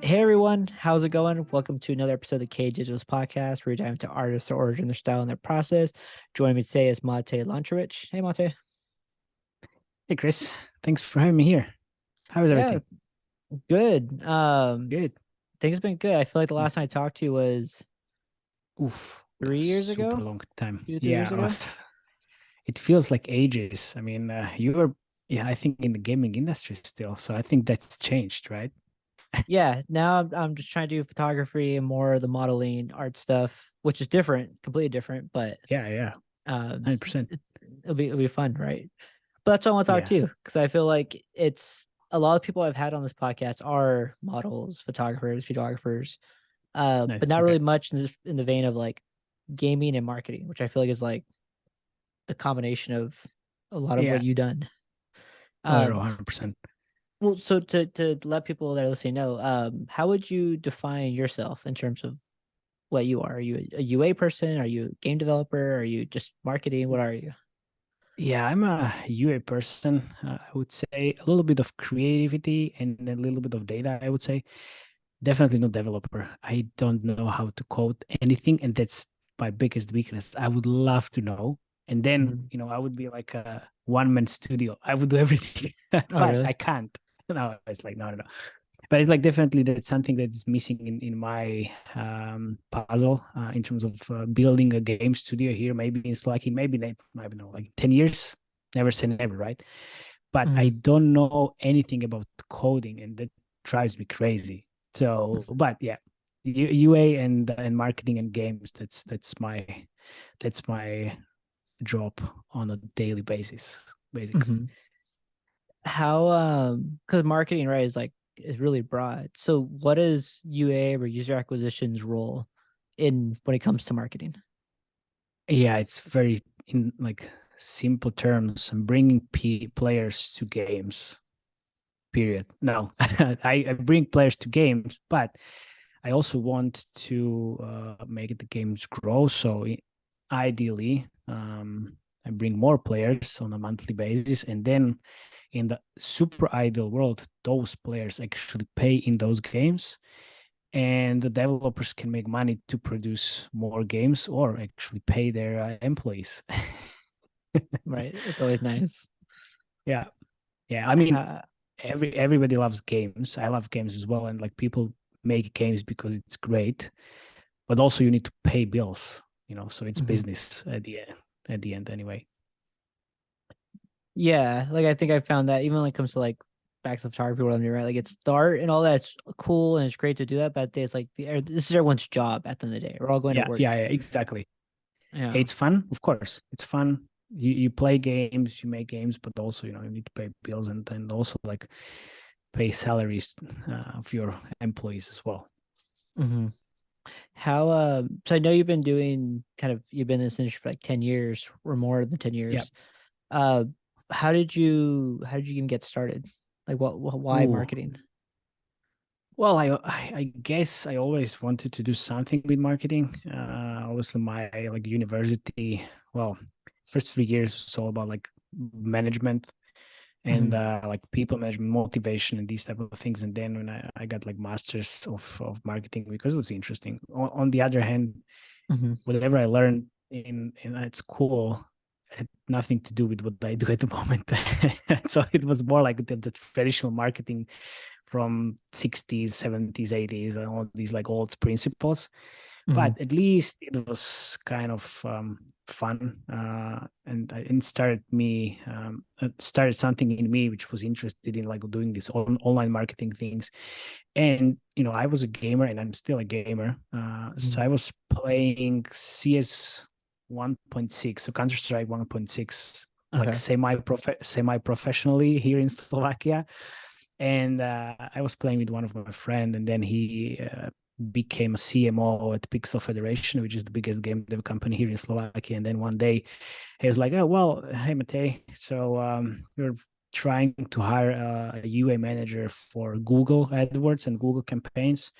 Hey everyone, how's it going? Welcome to another episode of the KDigitals podcast, where we dive into artists, their origin, their style, and their process. Joining me today is Matej Lancaric. Hey Matej. Hey Chris, thanks for having me here. How is Yeah, everything? good. Good. Things have been good. I feel like the last time I talked to you was Oof, 3 years super ago, long time. 2, 3 years Yeah, ago. it feels like ages. I mean, you were, yeah, I think in the gaming industry still, so I think that's changed, right? Yeah, now I'm just trying to do photography and more of the modeling, art stuff, which is different, completely different, but Yeah, yeah, um, 100%. it'll be fun, right? But that's what I want to talk Yeah, to you, because I feel like it's a lot of people I've had on this podcast are models, photographers, videographers, but nice. not Okay. really much in the vein of like gaming and marketing, which I feel like is like the combination of a lot of what Yeah, you've done. oh, no, Um, 100%. well, so to let people that are listening know, how would you define yourself in terms of what you are? Are you a UA person? Are you a game developer? Are you just marketing? What are you? Yeah, I'm a UA person. I would say a little bit of creativity and a little bit of data, I would say. Definitely not developer. I don't know how to code anything, and that's my biggest weakness. I would love to know, and then Mhm. I would be like a one-man studio. I would do everything, Oh, but really? I can't. No, it's like no, no, no. But it's like definitely that's something that's missing in my puzzle in terms of building a game studio here. Maybe in Slovakia, maybe not, I don't know, like 10 years. Never say never, right? But I Mhm. don't know anything about coding, and that drives me crazy. So, but yeah, UA and marketing and games. That's my job on a daily basis, basically. Mhm. How because marketing, right, is really broad. So what is UA or user acquisition's role in when it comes to marketing? Yeah, it's very in like simple terms. I'm bringing players to games. Period. No, I bring players to games, but I also want to make the games grow. So ideally, I bring more players on a monthly basis, and then in the super ideal world, those players actually pay in those games, and the developers can make money to produce more games or actually pay their employees. Right. It's always nice. Yeah, yeah. I mean, Uh, everybody loves games. I love games as well, and like people make games because it's great, but also you need to pay bills, so it's mhm. business at the end anyway. Yeah, like I think I found that even when it comes to like back to the photography world, right? Like it's the art and all that's cool and it's great to do that, but it's like this is everyone's job at the end of the day. We're all going to Yeah, work. yeah, yeah, exactly. Yeah. It's fun, of course. It's fun. You play games, you make games, but also you need to pay bills and also like pay salaries of your employees as well. Hmm. How so I know you've been in this industry for like 10 years or more than 10 Yeah. years. Uh how did you even get started? Like why Ooh. marketing? Well, I guess I always wanted to do something with marketing. Obviously, my like university, well, first 3 years was all about like management and Hmm. like people management, motivation, and these type of things. And then when I got like masters of marketing because it was interesting. On the other hand, Hmm. whatever I learned in at school had nothing to do with what I do at the moment. So it was more like the traditional marketing from 60s, 70s, 80s, and all these like old principles. Hmm. But at least it was kind of fun, and started something in me which was interested in like doing this online marketing things. And I was a gamer, and I'm still a gamer. So Hmm. I was playing CS 1.6, so Counter Strike 1.6, like Okay. semi professionally here in Slovakia. And I was playing with one of my friend, and then he became a CMO at Pixel Federation, which is the biggest game dev company here in Slovakia. And then one day he was like, "Oh well, hey Matej, so we're trying to hire a UA manager for Google AdWords and Google campaigns.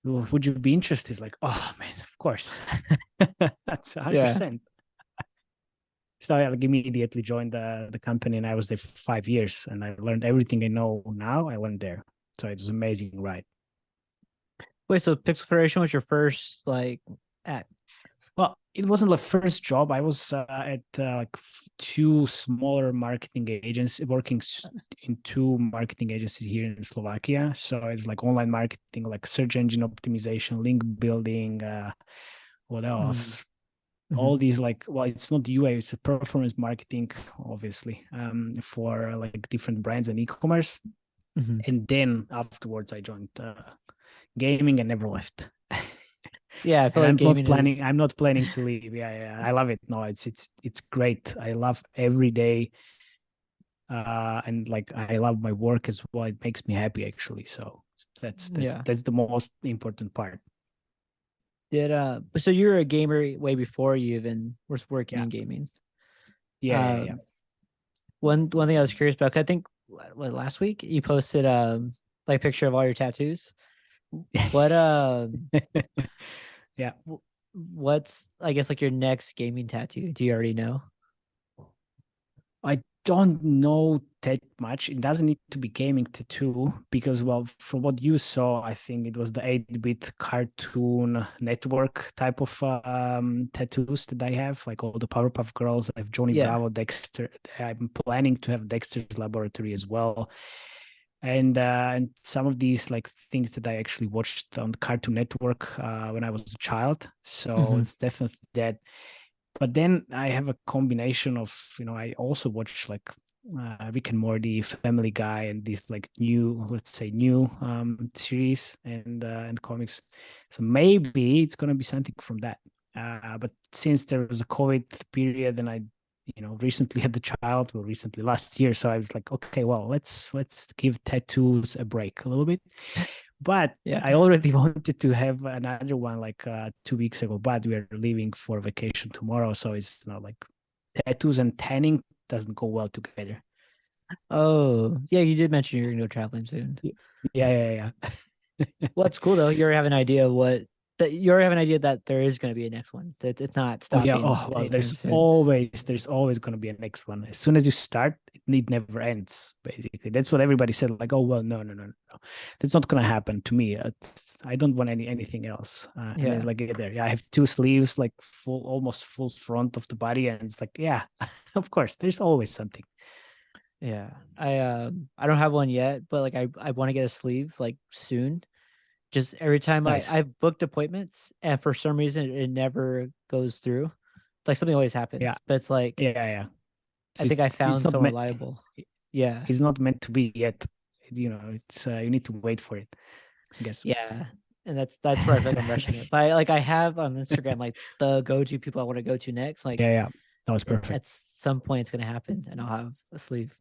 Would you be interested?" It's like, "Oh man, of course." That's Yeah. 100%. So I like immediately joined the company, and I was there for 5 years, and I learned everything I know now. I learned there, so it was amazing, right? Wait, so Pixel Federation was your first like at Well, it wasn't the first job. I was at like two smaller marketing agencies, working in two marketing agencies here in Slovakia. So it's like online marketing, like search engine optimization, link building. What mm, else? All mhm, these like, well, it's not UA, it's a performance marketing, obviously, for like different brands and e-commerce. mhm. And then afterwards, I joined gaming and never left. Yeah, I feel And like gaming is I'm not planning to leave. Yeah, yeah, I love it. No, it's great. I love every day, and like I love my work as well. It makes me happy actually. So yeah. that's the most important part. Did so you were a gamer way before you even was working Yeah, in gaming. yeah, yeah, yeah. Um one thing I was curious about, 'cause I think what last week you posted like a picture of all your tattoos. What Yeah. what's I guess like your next gaming tattoo? Do you already know? I don't know that much. It doesn't need to be gaming tattoo because, well, from what you saw, I think it was the 8-bit cartoon network type of tattoos that I have, like all the Powerpuff Girls. I have Johnny Yeah. Bravo, Dexter. I'm planning to have Dexter's Laboratory as well. And some of these like things that I actually watched on the Cartoon Network when I was a child. So Hmm. it's definitely that. But then I have a combination of, I also watch like Rick and Morty, Family Guy, and these like new, let's say new series and comics. So maybe it's gonna be something from that. But since there was a COVID period and I, recently had the child, well, recently last year, so I was like, okay, well, let's give tattoos a break a little bit. But Yeah. I already wanted to have another one like 2 weeks ago, but we are leaving for vacation tomorrow. So it's not like tattoos and tanning doesn't go well together. Oh, yeah, you did mention you're gonna go traveling soon. Yeah, yeah, yeah. What's cool though, you already have an idea what that you already have an idea that there is gonna be a next one. That it's not Oh yeah. stopping Oh well, anytime soon. there's always gonna be a next one. As soon as you start, it never ends. Basically, that's what everybody said. Like, oh well, no, no, no, no, that's not gonna happen to me. I don't want anything else. And then it's Yeah. like there. Yeah, I have two sleeves, like full, almost full front of the body, and it's like, yeah, of course, there's always something. Yeah. I don't have one yet, but like I want to get a sleeve like soon. Just every time Nice. I've booked appointments and for some reason it never goes through. Like something always Yeah, happens. But it's like yeah, yeah. I So think I it's found not someone meant. reliable. Yeah. It's not meant to be yet. It's you need to wait for it, I guess. Yeah. And that's where I feel like I'm rushing it. But I have on Instagram like the go-to people I want to go to next. Like Yeah, yeah. That was perfect. at some point it's gonna happen and I'll have a sleeve.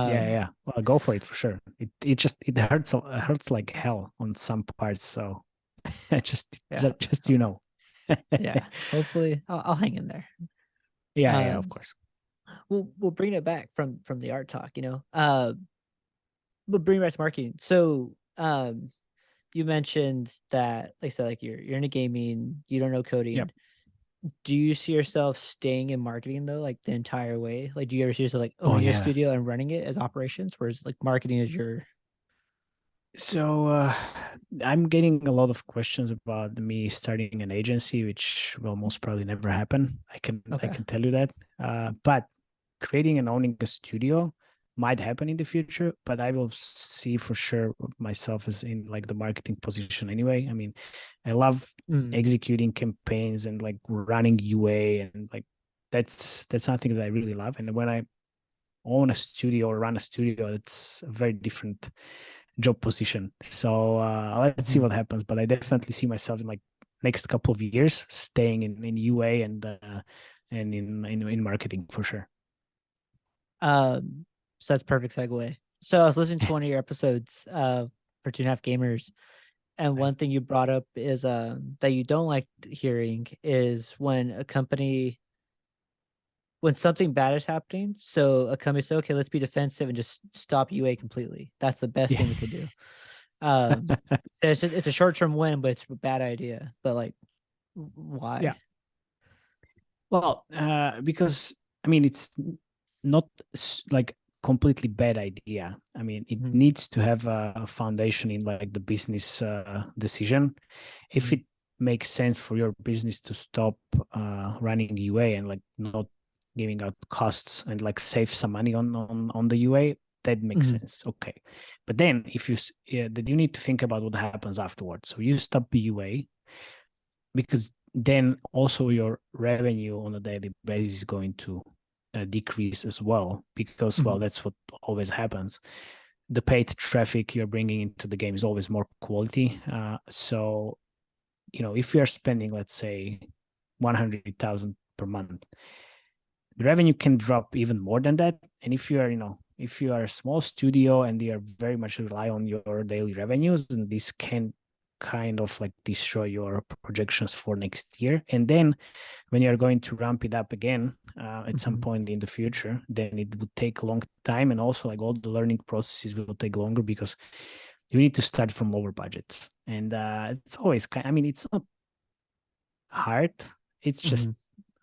Yeah, Um yeah. Well, go for it for sure. It hurts it hurts like hell on some parts. So yeah. just you know. Yeah. Hopefully I'll hang in there. Yeah, yeah, of Um course. we'll bring it back from the art talk, you know. We'll bring it back to marketing. So you mentioned that like I said, like you're into gaming, you don't know Yep. coding. Do you see yourself staying in marketing though, like the entire way? Like do you ever see yourself like Oh owning a yeah. studio and running it as operations, whereas like marketing is your So I'm getting a lot of questions about me starting an agency, which will most probably never happen. I okay. can tell you that. But creating and owning a studio might happen in the future, but I will see for sure myself as in like the marketing position anyway. I mean, I love Mm, executing campaigns and like running UA and like that's something that I really love. And when I own a studio or run a studio, it's a very different job position. So let's see mhm. what happens. But I definitely see myself in like next couple of years staying in UA and in marketing for sure. So that's perfect segue. So I was listening to one of your episodes for Two and a Half Gamers, and one Nice. thing you brought up is that you don't like hearing is when a company when something bad is happening, so a company says, okay, let's be defensive and just stop UA completely. That's the best Yeah. thing we could do. So it's a short term win, but it's a bad idea. But like, Yeah. why? Well, because I mean, it's not like completely bad idea. I mean, it Mhm, needs to have a foundation in like the business decision. If mhm, it makes sense for your business to stop running UA and like not giving out costs and like save some money on the UA, that makes mhm, sense. Okay, but then if you that you need to think about what happens afterwards. So you stop UA because then also your revenue on a daily basis is going to decrease as well, because well, mhm, that's what always happens. The paid traffic you're bringing into the game is always more quality. So if you are spending, let's say, 100,000 per month, the revenue can drop even more than that. And if you are a small studio and they are very much rely on your daily revenues, then this can kind of like destroy your projections for next year. And then when you're going to ramp it up again at some mhm. point in the future, then it would take a long time, and also like all the learning processes will take longer because you need to start from lower budgets. And it's always I mean, it's not hard, it's just Mhm.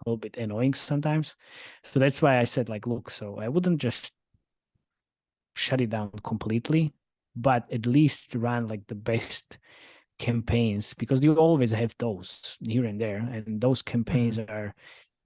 a little bit annoying sometimes. So that's why I said, like, look, so I wouldn't just shut it down completely, but at least run like the best campaigns, because you always have those here and there, and those campaigns Mhm. are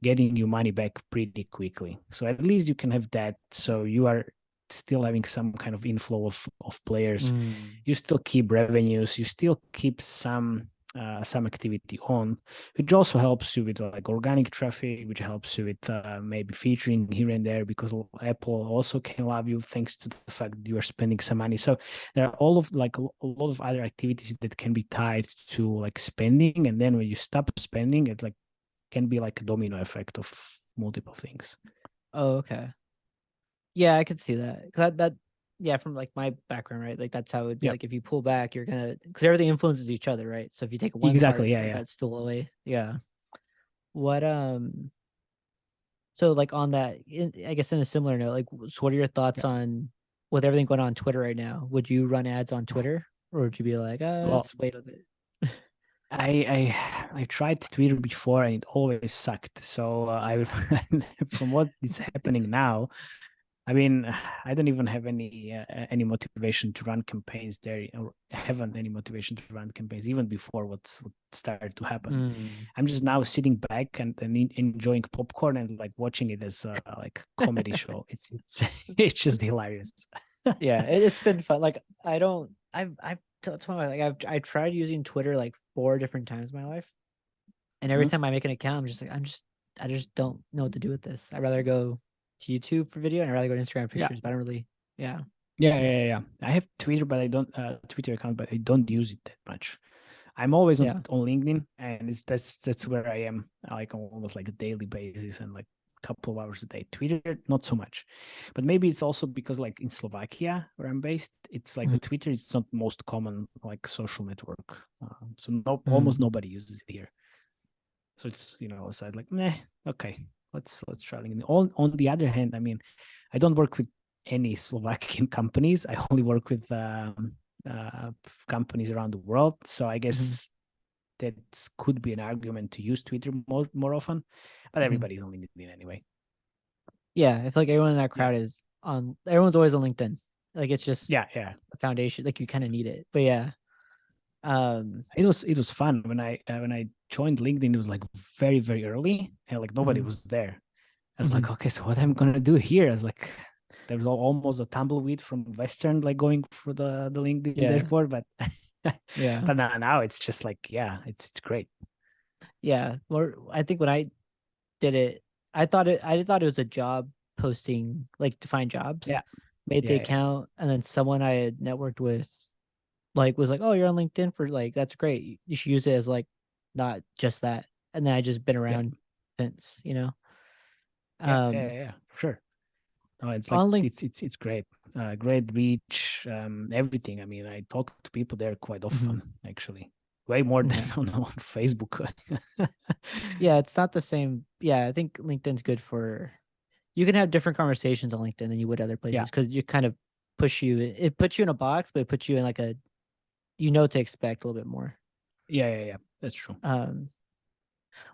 getting you money back pretty quickly. So at least you can have that. So you are still having some kind of inflow of players. Mm. You still keep revenues. You still keep some activity on, which also helps you with like organic traffic, which helps you with maybe featuring here and there, because Apple also can love you thanks to the fact that you are spending some money. So there are all of like a lot of other activities that can be tied to like spending, and then when you stop spending, it like can be like a domino effect of multiple things. Oh, okay. Yeah, I could see that. 'Cause that yeah, from like my background, right? Like that's how it would be. Yeah, Like if you pull back, you're gonna because everything influences each other, right? So if you take one exactly. part Yeah, of yeah, that stool away, yeah. What so like on that, I guess in a similar note, like so what are your thoughts yeah. on with everything going on Twitter right now? Would you run ads on Oh, Twitter or would you be like, well, let's wait a bit? I tried Twitter before and it always sucked. So I from what is happening now, I mean, I don't even have any motivation to run campaigns there, or haven't any motivation to run campaigns even before what started to happen. Mm. I'm just now sitting back and enjoying popcorn and like watching it as a like comedy show. It's it's just hilarious. Yeah, it's been fun. Like I don't, I've told my like I tried using Twitter like 4 different times in my life, and every Mhm. time I make an account, I'm just like I just don't know what to do with this. I'd rather go to YouTube for video, and I'd rather go to Instagram Yeah. pictures. But I don't really, yeah, Yeah. I have Twitter, but I don't Twitter account, but I don't use it that much. I'm always on, yeah. on LinkedIn, and that's where I am, like on almost like a daily basis and like a couple of hours a day. Twitter, not so much, but maybe it's also because like in Slovakia where I'm based, it's like the Mhm, Twitter is not the most common like social network, so no, almost mhm, nobody uses it here. So it's so I'd like, meh, okay, let's try LinkedIn. On the other hand, I mean, I don't work with any Slovakian companies. I only work with companies around the world. So I mhm, guess that could be an argument to use Twitter more often, but mhm. everybody's on LinkedIn anyway. Yeah, I feel like everyone in that Yeah, crowd is on. Everyone's always on LinkedIn. Like it's just yeah. a foundation. Like you kind of need it. But yeah, um, It was fun when I joined LinkedIn. It was like very early, and like nobody mhm, was there. I was mhm. like, okay, so what I'm gonna do here? I was like, there was almost a tumbleweed from Western, like going for the LinkedIn Yeah, dashboard, but yeah, but now it's just like, yeah, it's great. yeah. Or I think when I did it, I thought it was a job posting, like to find jobs. Yeah, Made the yeah. account and then someone I had networked with like was like, "Oh, you're on LinkedIn for like that's great. You should use it as like not just that." And then I just been Yeah, around since, you know. yeah, Um for sure. No, it's like on Link it's great, great reach, everything. I mean, I talk to people there quite Mhm. often, actually, way more than Yeah. on Facebook. Yeah, it's not the same. Yeah, I think LinkedIn's good for you can have different conversations on LinkedIn than you would other Yeah, places because you kind of it puts you in a box, but it puts you in like a you know what to expect a little bit more. yeah. That's true. Um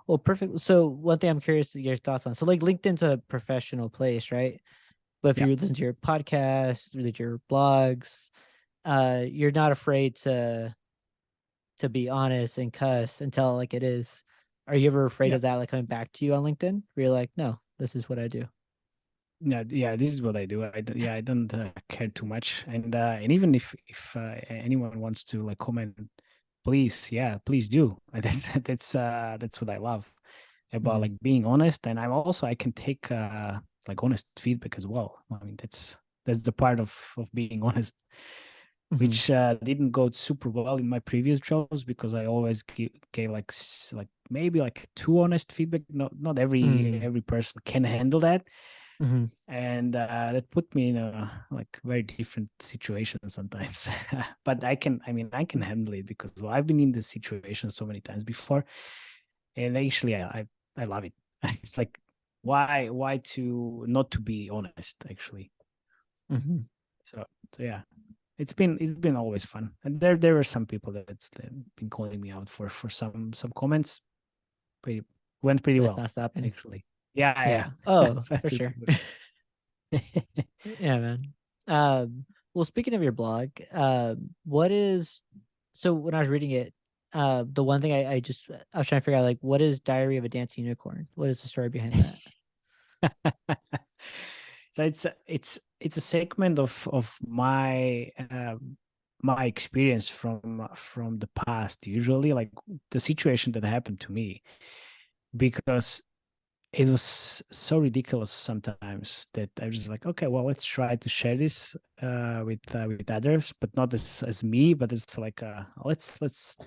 well perfect. So one thing I'm curious to get your thoughts on. So like LinkedIn's a professional place, right? But if Yeah. you listen to your podcast, read your blogs, you're not afraid to be honest and cuss and tell it like it is. Are you ever afraid Yeah. of that like coming back to you on LinkedIn? Where you're like, no, this is what I do. Yeah, yeah, this is what I do. Yeah, I don't care too much, and even if anyone wants to like comment, please, yeah, please do. That's what I love about Mhm. like being honest, and I can take like honest feedback as well. I mean, that's the part of being honest, Mhm. which didn't go super well in my previous jobs because I always gave like like maybe like too honest feedback. Not Mm. every person can handle that, Mhm. and that put me in a like very different situation sometimes. But I can handle it because well, I've been in this situation so many times before, and actually I love it. It's like why to not to be honest actually. Mhm. So yeah, it's been always fun, and there were some people that's been calling me out for some comments. Pretty went pretty But it's well not stopping. actually. Yeah, Yeah. yeah. Oh, But for sure. Yeah, man. Well, speaking of your blog, what is so when I was reading it, the one thing I was trying to figure out like what is Diary of a Dancing Unicorn? What is the story behind that? So it's a segment of my my experience from the past, usually like the situation that happened to me, because it was so ridiculous sometimes that I was just like, okay, well, let's try to share this with others, but not as me, but it's like let's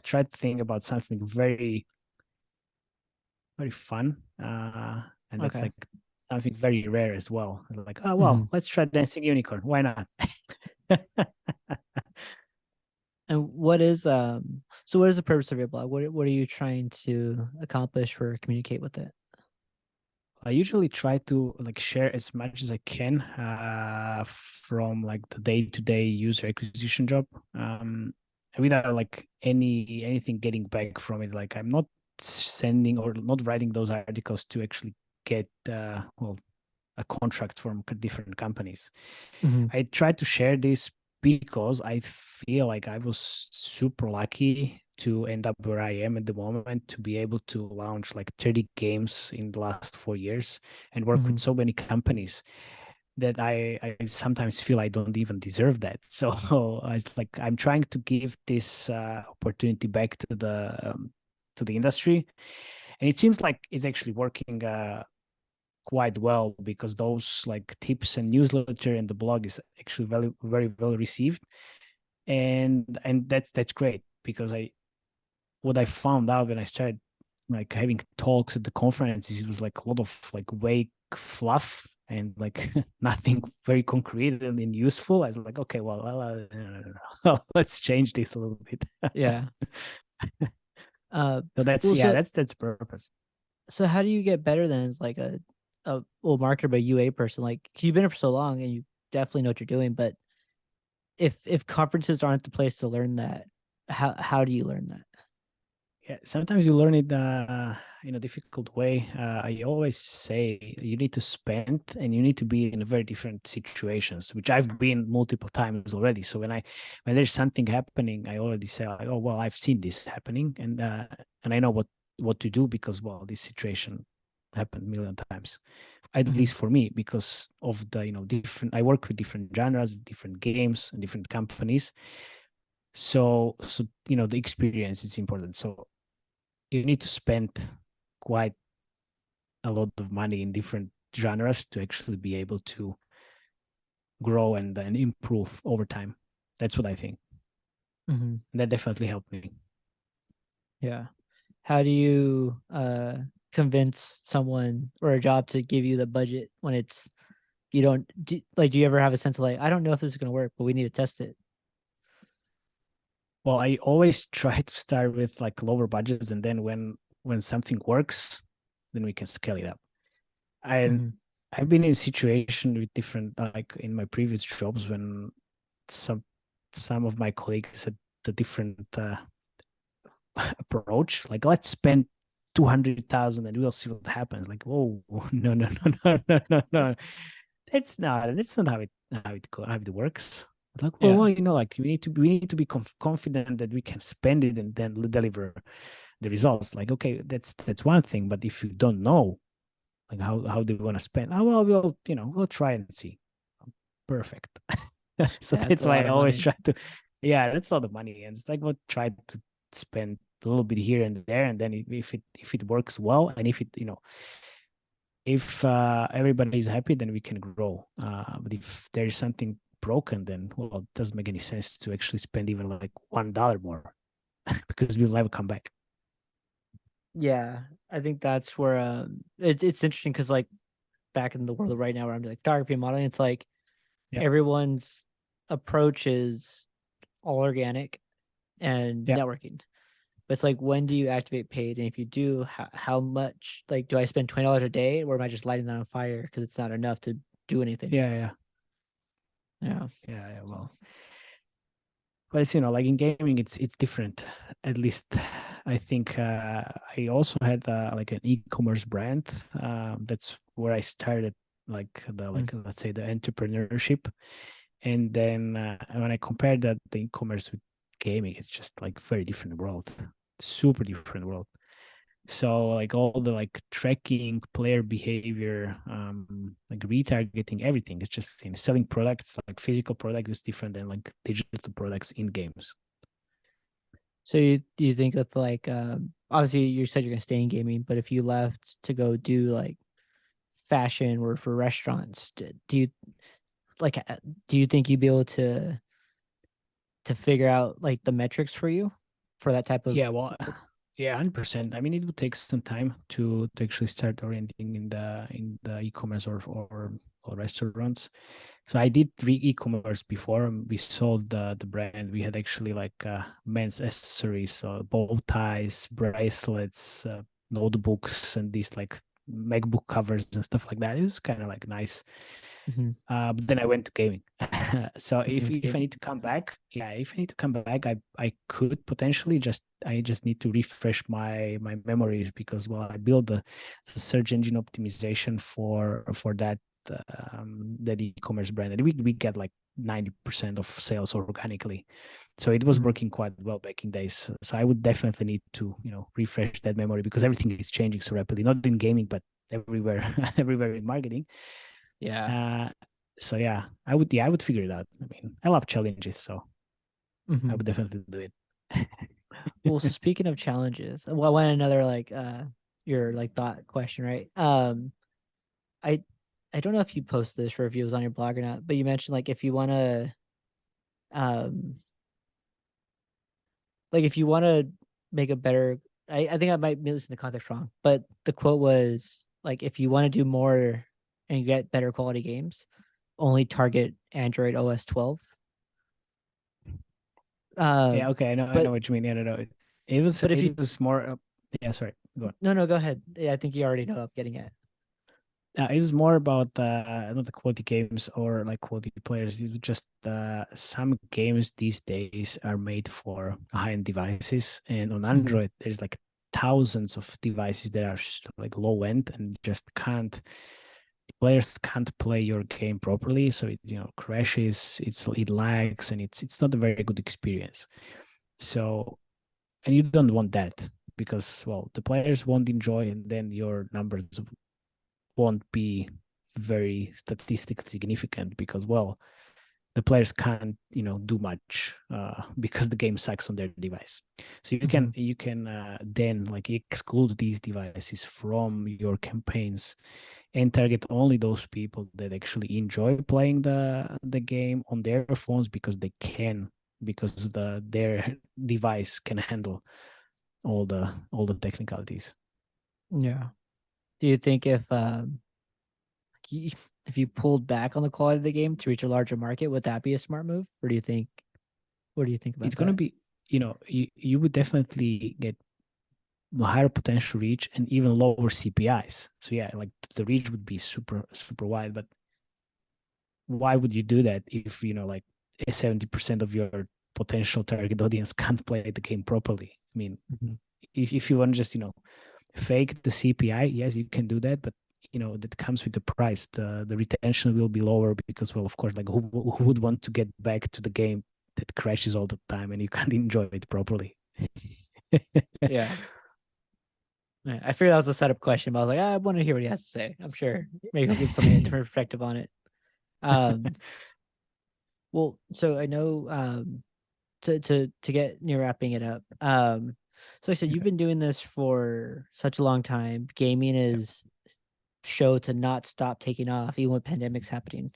try to think about something very fun, and that's Okay. like something very rare as well. Like, oh Hmm. well, let's try dancing unicorn. Why not? And what is so what is the purpose of your blog? What are you trying to accomplish or communicate with it? I usually try to like share as much as I can from like the day-to-day user acquisition job, without like anything getting back from it. Like I'm not sending or not writing those articles to actually get well a contract from different companies. Hmm. I try to share this because I feel like I was super lucky to end up where I am at the moment, to be able to launch like 30 games in the last 4 years and work Hmm. with so many companies that I sometimes feel I don't even deserve that. So I was like I'm trying to give this opportunity back to the industry, and it seems like it's actually working quite well because those like tips and newsletter and the blog is actually very well received, and that's great because I what I found out when I started like having talks at the conferences, it was like a lot of like vague fluff and like nothing very concrete and useful. I was like, okay, well, let's change this a little bit. Yeah. Uh, So that's well, yeah, so that's purpose. so how do you get better than as like a well marketer but UA person? Like 'cause you've been here for so long and you definitely know what you're doing, but if conferences aren't the place to learn that, how do you learn that? Yeah, sometimes you learn it in a difficult way. I always say you need to spend and you need to be in very different situations, which I've been multiple times already. So when there's something happening, I already say, like, oh well, I've seen this happening, and I know what to do because well, this situation happened a million times, at Mhm. least for me, because of the different. I work with different genres, different games, and different companies. So the experience is important. So you need to spend quite a lot of money in different genres to actually be able to grow and improve over time. That's what I think. Mhm. And that definitely helped me. Yeah. How do you convince someone or a job to give you the budget when it's you don't do you ever have a sense of like I don't know if this is going to work, but we need to test it? Well, I always try to start with like lower budgets, and then when something works, then we can scale it up. And Mhm. I've been in a situation with different like in my previous jobs when some some of my colleagues had the different approach. Like, let's spend 200,000 and we'll see what happens. Like, whoa, no, no, no, no, no, no, no. it's not. That's not how it works. Like, Yeah, like we need to be confident that we can spend it and then deliver the results. Like, okay, that's one thing. But if you don't know, like how do you want to spend? Oh well, we'll try and see. Perfect. So yeah, it's that's a why lot I of always money. try to, yeah, that's all the money, and it's like we'll try to spend a little bit here and there, and then if it works well, and if everybody is happy, then we can grow. But if there is something broken, then well, it doesn't make any sense to actually spend even like $1 more because we'll never come back. Yeah, I think that's where it's interesting because like back in the world right now where I'm like photography and modeling, it's like Yeah, everyone's approach is all organic and yeah, networking. But it's like when do you activate paid? And if you do, how much like do I spend $20 a day or am I just lighting that on fire because it's not enough to do anything? yeah, yeah, Yeah. yeah. So, Well, but it's like in gaming, it's different. At least I think I also had like an e-commerce brand. That's where I started, like mm, let's say the entrepreneurship. And then when I compared that the e-commerce with gaming, it's just like very different world, super different world. So like all the like tracking, player behavior, like retargeting, everything. It's just selling products, like physical product is different than like digital products in games. so you think that like obviously you said you're gonna stay in gaming, but if you left to go do like fashion or for restaurants, do you like do you think you'd be able to figure out like the metrics for you for that type of Yeah, well, field? yeah, 100%. I mean, it would take some time to actually start orienting in the e-commerce or restaurants. So I did e-commerce before. We sold the brand. We had actually like men's accessories, so bow ties, bracelets, notebooks, and these like MacBook covers and stuff like that. It was kind of like nice. Mhm. But then I went to gaming. So You went to if I gaming. need to come back, yeah, if I need to come back, I could potentially I just need to refresh my memories because well, I built the search engine optimization for that e-commerce brand, and we get like 90% of sales organically. So it was Mhm. working quite well back in days. So I would definitely need to refresh that memory because everything is changing so rapidly, not in gaming but everywhere everywhere in marketing. Yeah. uh, so I would figure it out. I mean, I love challenges, so I Mhm. would definitely do it. Well, so speaking of challenges, well, I want another like your like thought question, right? I I don't know if you post this for reviews on your blog or not, but you mentioned like if you want to um like if you want to make a better I think I might listen the context wrong, but the quote was like if you want to do more and get better quality games, only target Android OS 12. Yeah, Um okay, I know but what you mean. Yeah, no, it was but if you it was more. Yeah, sorry, go on. no, go ahead. Yeah, I think you already know what I'm getting at. It was more about not the quality games or like quality players. It was just some games these days are made for high-end devices, and on Mhm. Android there's like thousands of devices that are like low end and just can't players can't play your game properly, so it crashes, it lags, and it's not a very good experience. So, and you don't want that because well, the players won't enjoy, and then your numbers won't be very statistically significant because well, the players can't do much because the game sucks on their device. So you can Mhm. you can then like exclude these devices from your campaigns and target only those people that actually enjoy playing the game on their phones because they can, because their device can handle all the technicalities. Yeah. Do you think if you pulled back on the quality of the game to reach a larger market, would that be a smart move? Or do you think what do you think It's about going to that? be, you would definitely get higher potential reach and even lower CPIs. So yeah, like the reach would be super super wide, but why would you do that if 70% of your potential target audience can't play the game properly? I mean, Mhm. if you want to just fake the CPI, yes, you can do that, but that comes with the price. The retention will be lower because, well, of course, like who would want to get back to the game that crashes all the time and you can't enjoy it properly? Yeah. Yeah, I figured that was a setup question, but I was like, I want to hear what he has to say. I'm sure maybe he'll give something a different perspective on it. Um, well, so I know to get near wrapping it up. So I said you've been doing this for such a long time. Gaming is show to not stop taking off even with pandemics happening.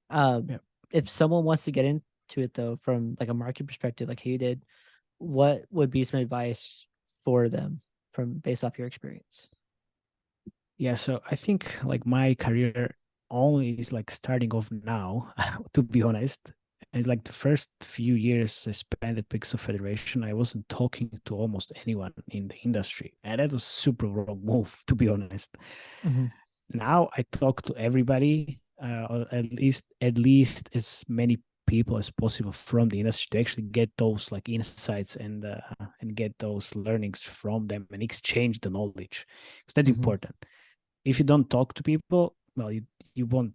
Um, Yeah. if someone wants to get into it though, from like a market perspective, like how you did, what would be some advice for them from based off your experience? Yeah, so I think like my career only is like starting off now, to be honest. It's like the first few years I spent at Pixel Federation, I wasn't talking to almost anyone in the industry. And that was super wrong move, to be honest. Mhm, Now I talk to everybody, or at least as many people as possible from the industry to actually get those like insights and get those learnings from them and exchange the knowledge, because that's mhm, important. If you don't talk to people, well, you won't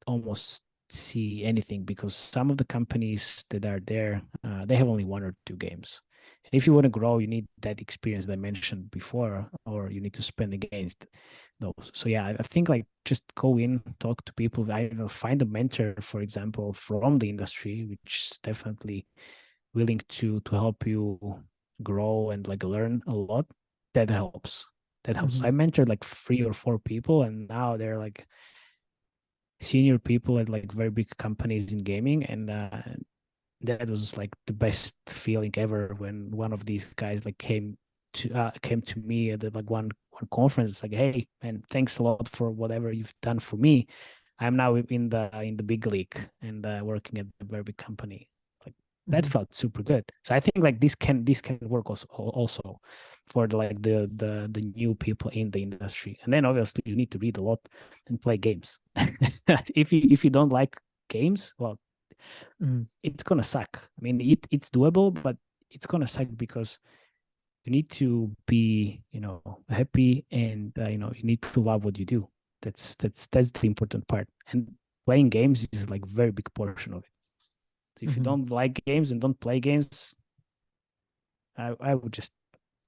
almost see anything, because some of the companies that are there, they have only one or two games. And if you want to grow, you need that experience that I mentioned before, or you need to spend against those. So yeah, I think like just go in, talk to people. I will find a mentor, for example, from the industry, which is definitely willing to help you grow and like learn a lot. That helps. That helps. mhm. I mentored like 3 or 4 people, and now they're like senior people at like very big companies in gaming, and that was like the best feeling ever when one of these guys like came to me at like one conference. It's like, hey man, thanks a lot for whatever you've done for me. I'm now in the big league and working at a very big company. Like that Mhm. felt super good. So I think like this can work also for the new people in the industry. And then obviously you need to read a lot and play games. If you don't like games, well, Mhm. it's gonna suck. I mean, it's doable, but it's gonna suck because you need to be, happy, and you need to love what you do. That's the important part. And playing games is like very big portion of it. So if you Mhm. don't like games and don't play games, I would just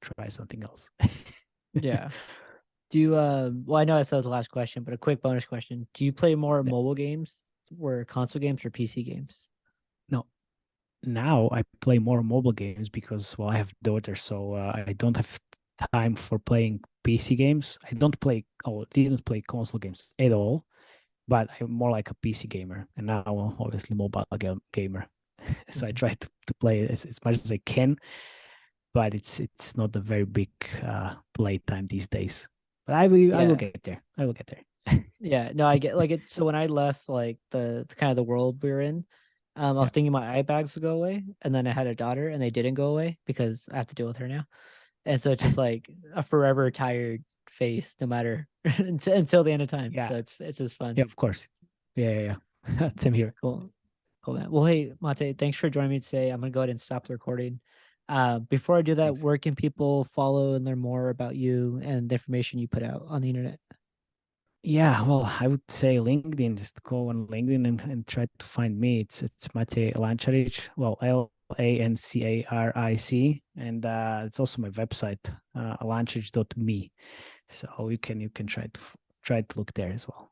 try something else. Yeah. Do you well, I know I said the last question, but a quick bonus question. Do you play more Yeah. mobile games or console games or PC games? No, now I play more mobile games because, well, I have daughters, so I don't have time for playing PC games. I don't play, oh, didn't play console games at all, but I'm more like a PC gamer, and now obviously mobile gamer. So I Mhm. try to play it as much as I can, but it's not a very big play time these days. But I will Yeah. get there. I will get there. Yeah. No, I get like it. So when I left like the kind of the world we were in, I Yeah, was thinking my eye bags would go away, and then I had a daughter, and they didn't go away because I have to deal with her now. And so it's just like a forever tired face, no matter until the end of time. yeah, So it's just fun. yeah. Of course. Yeah, yeah, yeah. Same here. Cool. Cool, man. Well, hey, Mate, thanks for joining me today. I'm gonna go ahead and stop the recording. Before I do that, Thanks. where can people follow and learn more about you and the information you put out on the internet? Yeah, well, I would say LinkedIn. Just go on LinkedIn and try to find me. It's Matej Lancaric. Well, Lancaric, and it's also my website, lancaric.me. So you can try to look there as well.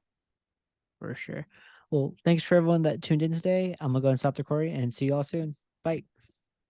For sure. Well, thanks for everyone that tuned in today. I'm gonna go and stop the recording and see you all soon. Bye.